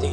3।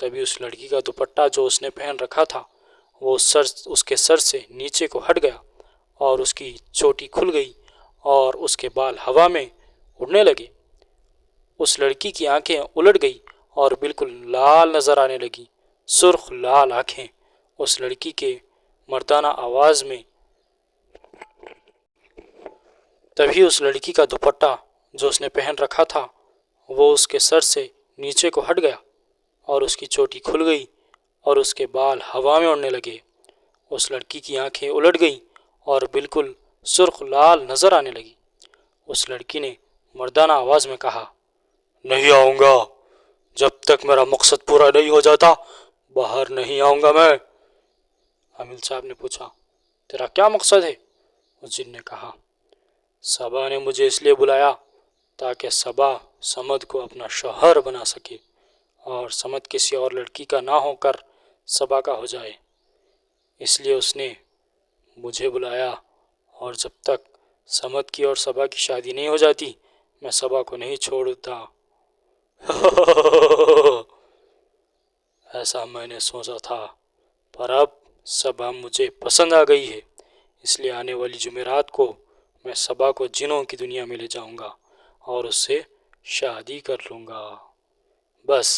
تبھی اس لڑکی کا دوپٹہ جو اس نے پہن رکھا تھا وہ اس کے سر سے نیچے کو ہٹ گیا اور اس کی چوٹی کھل گئی اور اس کے بال ہوا میں اڑنے لگے۔ اس لڑکی کی آنکھیں الٹ گئی اور بالکل لال نظر آنے لگی، سرخ لال آنکھیں۔ اس لڑکی کے مردانہ آواز میں تبھی اس لڑکی کا دوپٹہ جو اس نے پہن رکھا تھا وہ اس کے سر سے نیچے کو ہٹ گیا اور اس کی چوٹی کھل گئی اور اس کے بال ہوا میں اڑنے لگے۔ اس لڑکی کی آنکھیں الٹ گئیں اور بالکل سرخ لال نظر آنے لگی۔ اس لڑکی نے مردانہ آواز میں کہا، نہیں آؤں گا، جب تک میرا مقصد پورا نہیں ہو جاتا باہر نہیں آؤں گا میں۔ عامل صاحب نے پوچھا، تیرا کیا مقصد ہے؟ اس جن نے کہا، صبا نے مجھے اس لیے بلایا تاکہ صبا سمد کو اپنا شوہر بنا سکے اور سمد کسی اور لڑکی کا نہ ہو کر صبا کا ہو جائے، اس لیے اس نے مجھے بلایا، اور جب تک سمد کی اور صبا کی شادی نہیں ہو جاتی میں صبا کو نہیں چھوڑتا۔ ایسا میں نے سوچا تھا، پر اب صبا مجھے پسند آ گئی ہے، اس لیے آنے والی جمعرات کو میں صبا کو جنوں کی دنیا میں لے جاؤں گا اور اس سے شادی کر لوں گا۔ بس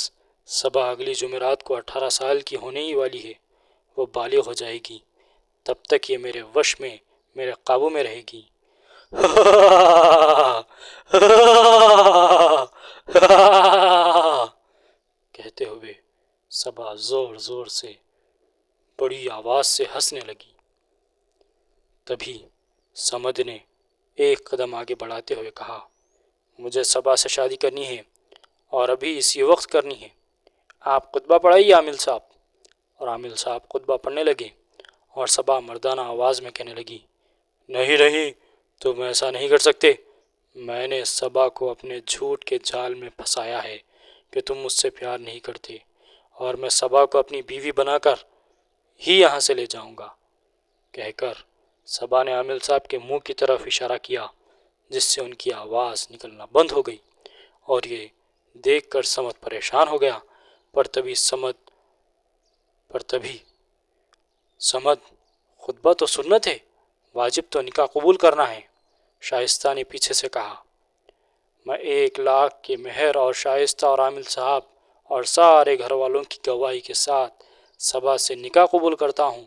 صبا اگلی جمعرات کو 18 سال کی ہونے ہی والی ہے، وہ بالغ ہو جائے گی، تب تک یہ میرے وش میں، میرے قابو میں رہے گی۔ کہتے ہوئے صبا زور زور سے بڑی آواز سے ہنسنے لگی۔ تبھی سمد نے ایک قدم آگے بڑھاتے ہوئے کہا، مجھے صبا سے شادی کرنی ہے اور ابھی اسی وقت کرنی ہے، آپ خطبہ پڑھائیے عامل صاحب۔ اور عامل صاحب خطبہ پڑھنے لگے اور صبا مردانہ آواز میں کہنے لگی، نہیں نہیں، تم ایسا نہیں کر سکتے، میں نے صبا کو اپنے جھوٹ کے جال میں پھنسایا ہے کہ تم مجھ سے پیار نہیں کرتے، اور میں صبا کو اپنی بیوی بنا کر ہی یہاں سے لے جاؤں گا۔ کہہ کر صبا نے عامل صاحب کے منہ کی طرف اشارہ کیا، جس سے ان کی آواز نکلنا بند ہو گئی، اور یہ دیکھ کر سمد پریشان ہو گیا۔ پر تبھی سمد خطبہ تو سنت ہے، واجب تو نکاح قبول کرنا ہے۔ شائستہ نے پیچھے سے کہا، میں 1 لاکھ کے مہر اور شائستہ اور عامل صاحب اور سارے گھر والوں کی گواہی کے ساتھ صبا سے نکاح قبول کرتا ہوں۔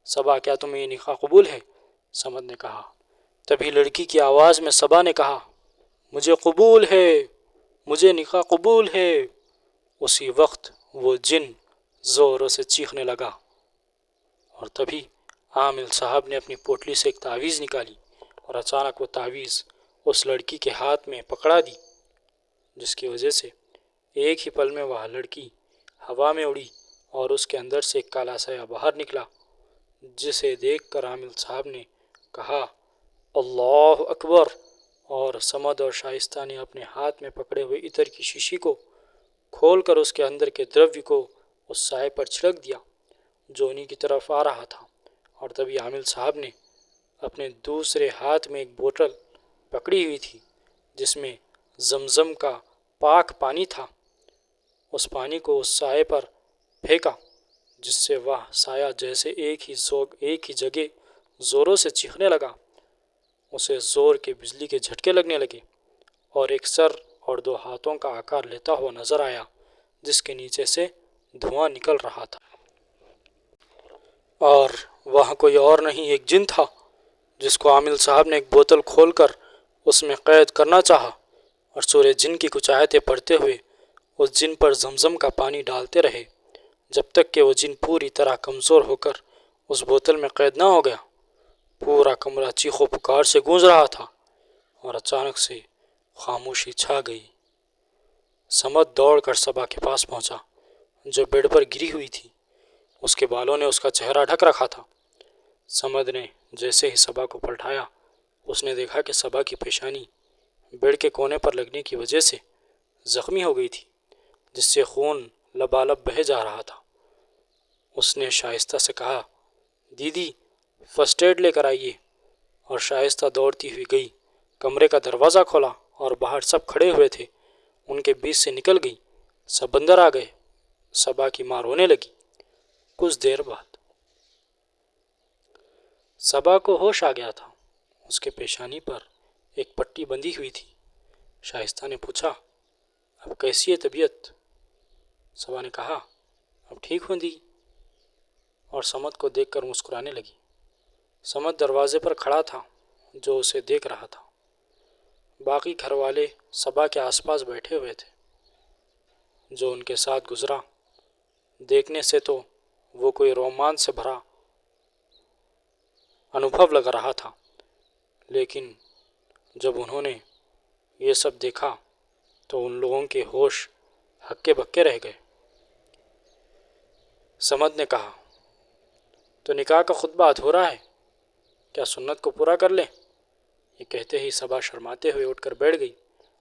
صبا، کیا تمہیں یہ نکاح قبول ہے؟ سمد نے کہا۔ تبھی لڑکی کی آواز میں صبا نے کہا، مجھے قبول ہے، مجھے نکاح قبول ہے۔ اسی وقت وہ جن زوروں سے چیخنے لگا، اور تبھی عامل صاحب نے اپنی پوٹلی سے ایک تعویذ نکالی اور اچانک وہ تعویذ اس لڑکی کے ہاتھ میں پکڑا دی، جس کی وجہ سے ایک ہی پل میں وہ لڑکی ہوا میں اڑی اور اس کے اندر سے ایک کالا سایہ باہر نکلا، جسے دیکھ کر عامل صاحب نے کہا، اللہ اکبر، اور سمد اور شائستہ نے اپنے ہاتھ میں پکڑے ہوئے عطر کی شیشی کو کھول کر اس کے اندر کے دروی کو اس سائے پر چھڑک دیا جو انہی کی طرف آ رہا تھا۔ اور تبھی عامل صاحب نے اپنے دوسرے ہاتھ میں ایک بوتل پکڑی ہوئی تھی جس میں زمزم کا پاک پانی تھا، اس پانی کو اس سائے پر پھینکا، جس سے وہ سایہ جیسے ایک ہی جگہ زوروں سے چیخنے لگا، اسے زور کے بجلی کے جھٹکے لگنے لگے اور ایک سر اور 2 ہاتھوں کا آکار لیتا ہوا نظر آیا، جس کے نیچے سے دھواں نکل رہا تھا، اور وہاں کوئی اور نہیں، ایک جن تھا جس کو عامل صاحب نے ایک بوتل کھول کر اس میں قید کرنا چاہا، اور سورہ جن کی کچھ آیتیں پڑھتے ہوئے اس جن پر زمزم کا پانی ڈالتے رہے جب تک کہ وہ جن پوری طرح کمزور ہو کر اس بوتل میں قید نہ ہو گیا۔ پورا کمرہ چیخ و پکار سے گونج رہا تھا اور اچانک سے خاموشی چھا گئی۔ سمد دوڑ کر صبا کے پاس پہنچا جو بیڈ پر گری ہوئی تھی، اس کے بالوں نے اس کا چہرہ ڈھک رکھا تھا۔ سمد نے جیسے ہی صبا کو پلٹایا، اس نے دیکھا کہ صبا کی پیشانی بیڈ کے کونے پر لگنے کی وجہ سے زخمی ہو گئی تھی، جس سے خون لبالب بہہ جا رہا تھا۔ اس نے شائستہ سے کہا، دیدی فرسٹ ایڈ لے کر آئیے، اور شائستہ دوڑتی ہوئی گئی، کمرے کا دروازہ کھولا اور باہر سب کھڑے ہوئے تھے، ان کے بیچ سے نکل گئی، سب اندر آ گئے۔ صبا کی ماں رونے لگی۔ کچھ دیر بعد صبا کو ہوش آ گیا تھا۔ اس کے پیشانی پر ایک پٹی بندھی ہوئی تھی۔ شائستہ نے پوچھا، اب کیسی ہے طبیعت؟ صبا نے کہا، اب ٹھیک ہوں دی، اور سمد کو دیکھ کر مسکرانے لگی۔ سمد دروازے پر کھڑا تھا جو اسے دیکھ رہا تھا۔ باقی گھر والے صبا کے آس پاس بیٹھے ہوئے تھے۔ جو ان کے ساتھ گزرا دیکھنے سے تو وہ کوئی رومانس سے بھرا انوبھو لگ رہا تھا، لیکن جب انہوں نے یہ سب دیکھا تو ان لوگوں کے ہوش ہکے بکے رہ گئے۔ سمد نے کہا، تو نکاح کا خطبہ ادھورا ہے، کیا سنت کو پورا کر لیں؟ یہ کہتے ہی صبا شرماتے ہوئے اٹھ کر بیٹھ گئی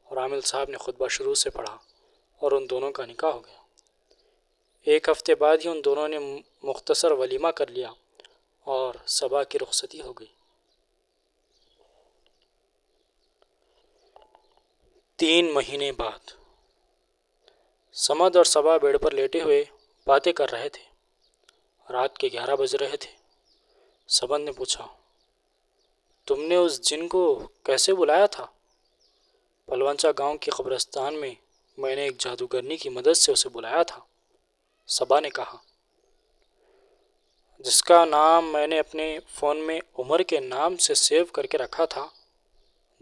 اور عامل صاحب نے خطبہ شروع سے پڑھا اور ان دونوں کا نکاح ہو گیا۔ ایک ہفتے بعد ہی ان دونوں نے مختصر ولیمہ کر لیا اور صبا کی رخصتی ہو گئی۔ 3 مہینے بعد سمد اور صبا بیڑ پر لیٹے ہوئے باتیں کر رہے تھے۔ رات کے 11 بج رہے تھے۔ سمد نے پوچھا، تم نے اس جن کو کیسے بلایا تھا؟ پلونچا گاؤں کی قبرستان میں نے ایک جادوگرنی کی مدد سے اسے بلایا تھا، صبا نے کہا، جس کا نام میں نے اپنے فون میں عمر کے نام سے سیو کر کے رکھا تھا۔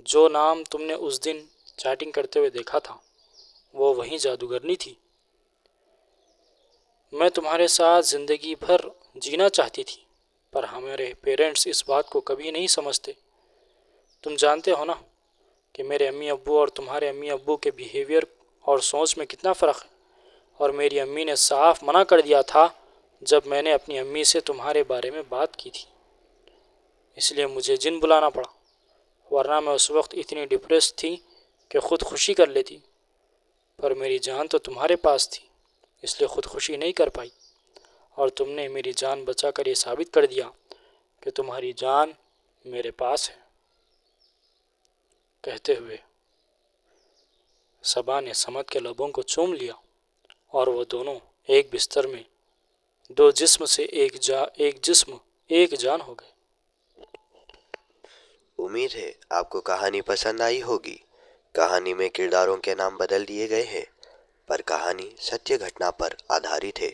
جو نام تم نے اس دن چیٹنگ کرتے ہوئے دیکھا تھا وہ وہی جادوگرنی تھی۔ میں تمہارے ساتھ زندگی بھر جینا چاہتی تھی، پر ہمارے پیرنٹس اس بات کو کبھی نہیں سمجھتے۔ تم جانتے ہو نا کہ میرے امی ابو اور تمہارے امی ابو کے بیہیویئر اور سوچ میں کتنا فرق ہے، اور میری امی نے صاف منع کر دیا تھا جب میں نے اپنی امی سے تمہارے بارے میں بات کی تھی۔ اس لیے مجھے جن بلانا پڑا، ورنہ میں اس وقت اتنی ڈپریس تھی کہ خودکشی کر لیتی، پر میری جان تو تمہارے پاس تھی، اس لیے خودکشی نہیں کر پائی، اور تم نے میری جان بچا کر یہ ثابت کر دیا کہ تمہاری جان میرے پاس ہے۔ کہتے ہوئے صبا نے سمد کے لبوں کو چوم لیا اور وہ دونوں ایک بستر میں 2 جسم سے ایک جان ہو گئے۔ امید ہے آپ کو کہانی پسند آئی ہوگی۔ کہانی میں کرداروں کے نام بدل دیے گئے ہیں، پر کہانی سچ گھٹنا پر آدھارت ہے۔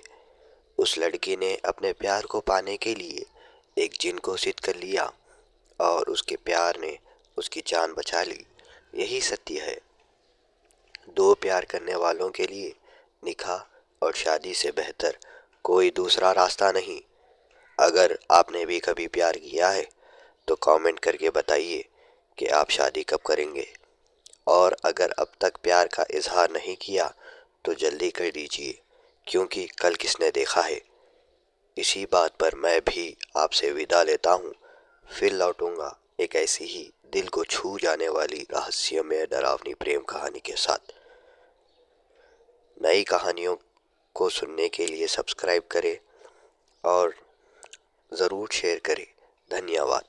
اس لڑکی نے اپنے پیار کو پانے کے لیے ایک جن کو ست کر لیا اور اس کے پیار نے اس کی جان بچا لی۔ یہی ستیہ ہے۔ 2 پیار کرنے والوں کے لیے نکاح اور شادی سے بہتر کوئی دوسرا راستہ نہیں۔ اگر آپ نے بھی کبھی پیار کیا ہے تو کامنٹ کر کے بتائیے کہ آپ شادی کب کریں گے، اور اگر اب تک پیار کا اظہار نہیں کیا تو جلدی کر دیجیے، کیونکہ کل کس نے دیکھا ہے۔ اسی بات پر میں بھی آپ سے وداع لیتا ہوں، پھر لوٹوں گا ایک ایسی ہی دل کو چھو جانے والی رہسیہ ڈراؤنی پریم کہانی کے ساتھ۔ نئی کہانیوں کو سننے کے لیے سبسکرائب کریں اور ضرور شیئر کریں۔ دھنیہ واد۔